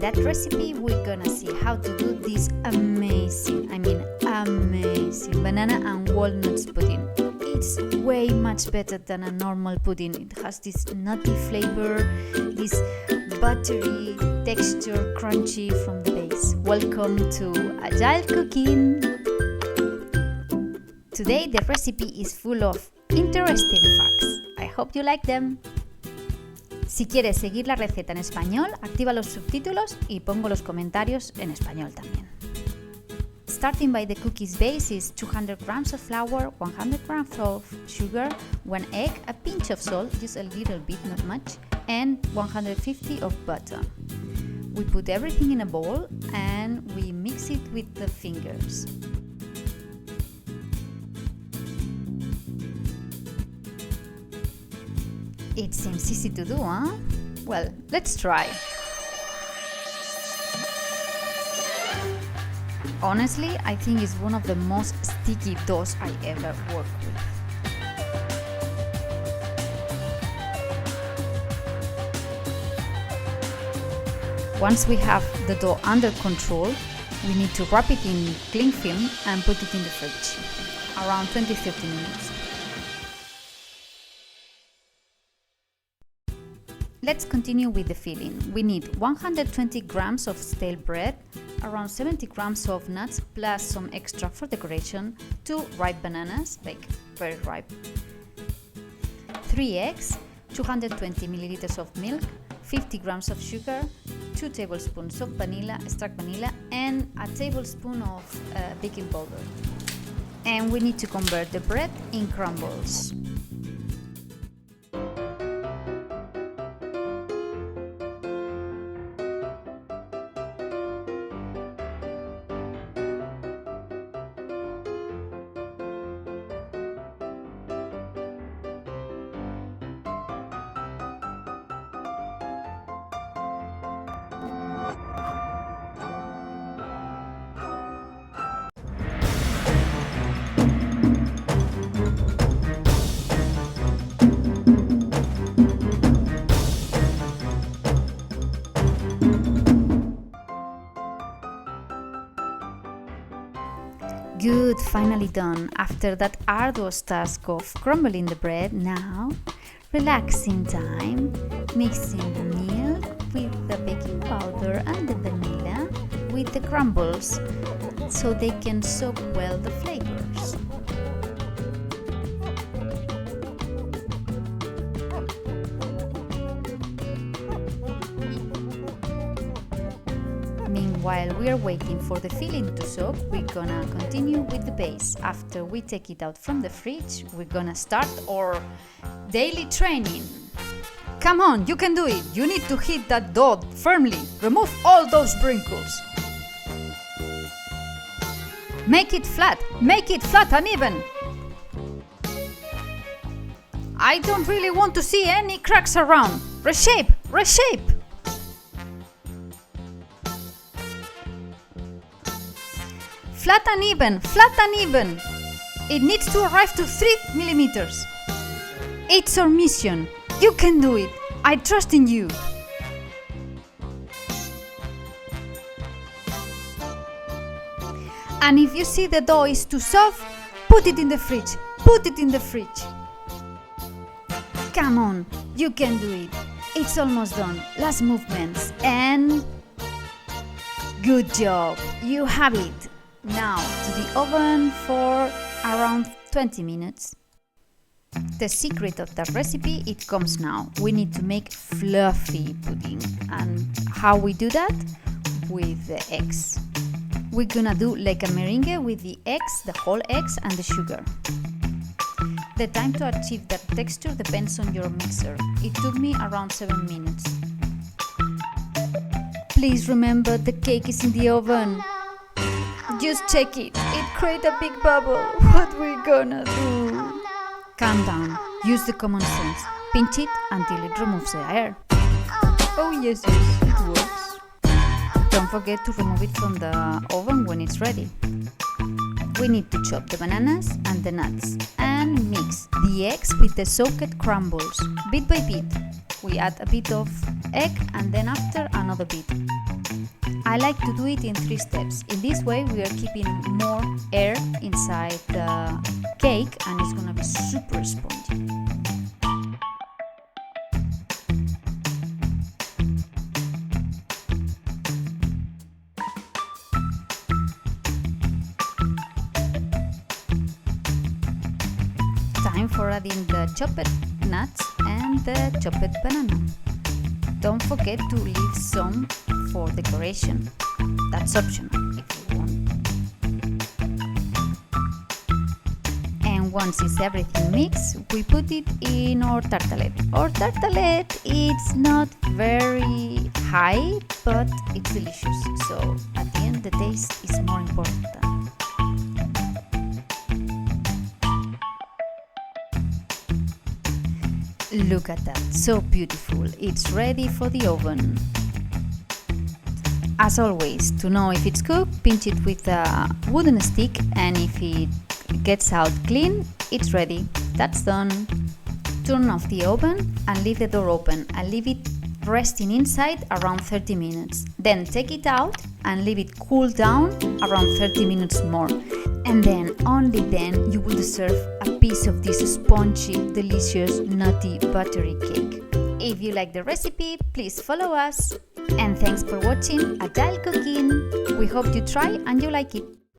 that recipe, we're gonna see how to do this amazing banana and walnuts pudding. It's way much better than a normal pudding. It has this nutty flavor, this buttery texture, crunchy from the base. Welcome to Agile Cooking! Today the recipe is full of interesting facts. I hope you like them. Si quieres seguir la receta en español, activa los subtítulos y pongo los comentarios en español también. Starting by the cookies base is 200 grams of flour, 100 grams of sugar, 1 egg, a pinch of salt, just a little bit, not much, and 150 of butter. We put everything in a bowl and we mix it with the fingers. It seems easy to do, huh? Well, let's try. Honestly, I think it's one of the most sticky doughs I ever worked with. Once we have the dough under control, we need to wrap it in cling film and put it in the fridge, around 20-30 minutes. Let's continue with the filling. We need 120 grams of stale bread, around 70 grams of nuts plus some extra for decoration, 2 ripe bananas, like very ripe, 3 eggs, 220 milliliters of milk, 50 grams of sugar, 2 tablespoons of vanilla, extract vanilla, and a tablespoon of baking powder. And we need to convert the bread in crumbles. Good, finally done. After that arduous task of crumbling the bread, now relaxing time, mixing the milk with the baking powder and the vanilla with the crumbles so they can soak well the flavors. While we are waiting for the filling to soak, we're gonna continue with the base. After we take it out from the fridge, we're gonna start our daily training. Come on, you can do it! You need to hit that dough firmly. Remove all those wrinkles. Make it flat and even. I don't really want to see any cracks around. Reshape! Flat and even. It needs to arrive to 3 millimeters. It's our mission. You can do it. I trust in you. And if you see the dough is too soft, put it in the fridge. Come on, you can do it. It's almost done. Last movements and good job. You have it. Now to the oven for around 20 minutes. The secret of the recipe, it comes now. We need to make fluffy pudding. And how we do that? With the eggs. We're gonna do like a meringue with the eggs, the whole eggs and the sugar. The time to achieve that texture depends on your mixer. It took me around 7 minutes. Please remember the cake is in the oven. Just check it. It created a big bubble. What we gonna do? Calm down. Use the common sense. Pinch it until it removes the air. Oh yes, it works. Don't forget to remove it from the oven when it's ready. We need to chop the bananas and the nuts and mix the eggs with the soaked crumbles, bit by bit. We add a bit of egg and then after another bit. I like to do it in 3 steps. In this way we are keeping more air inside the cake and it's gonna be super spongy. Time for adding the chopped nuts and the chopped banana. Don't forget to leave some for decoration. That's optional if you want. And once it's everything mixed, we put it in our tartelette. Our tartelette is not very high, but it's delicious. So at the end, the taste is more important. Look at that, so beautiful. It's ready for the oven. As always, to know if it's cooked, pinch it with a wooden stick, and if it gets out clean, it's ready. That's done. Turn off the oven and leave the door open and leave it resting inside around 30 minutes. Then take it out and leave it cool down around 30 minutes more. And then, only then, you will deserve a piece of this spongy, delicious, nutty, buttery cake. If you like the recipe, please follow us. And thanks for watching Agile Cooking. We hope you try and you like it.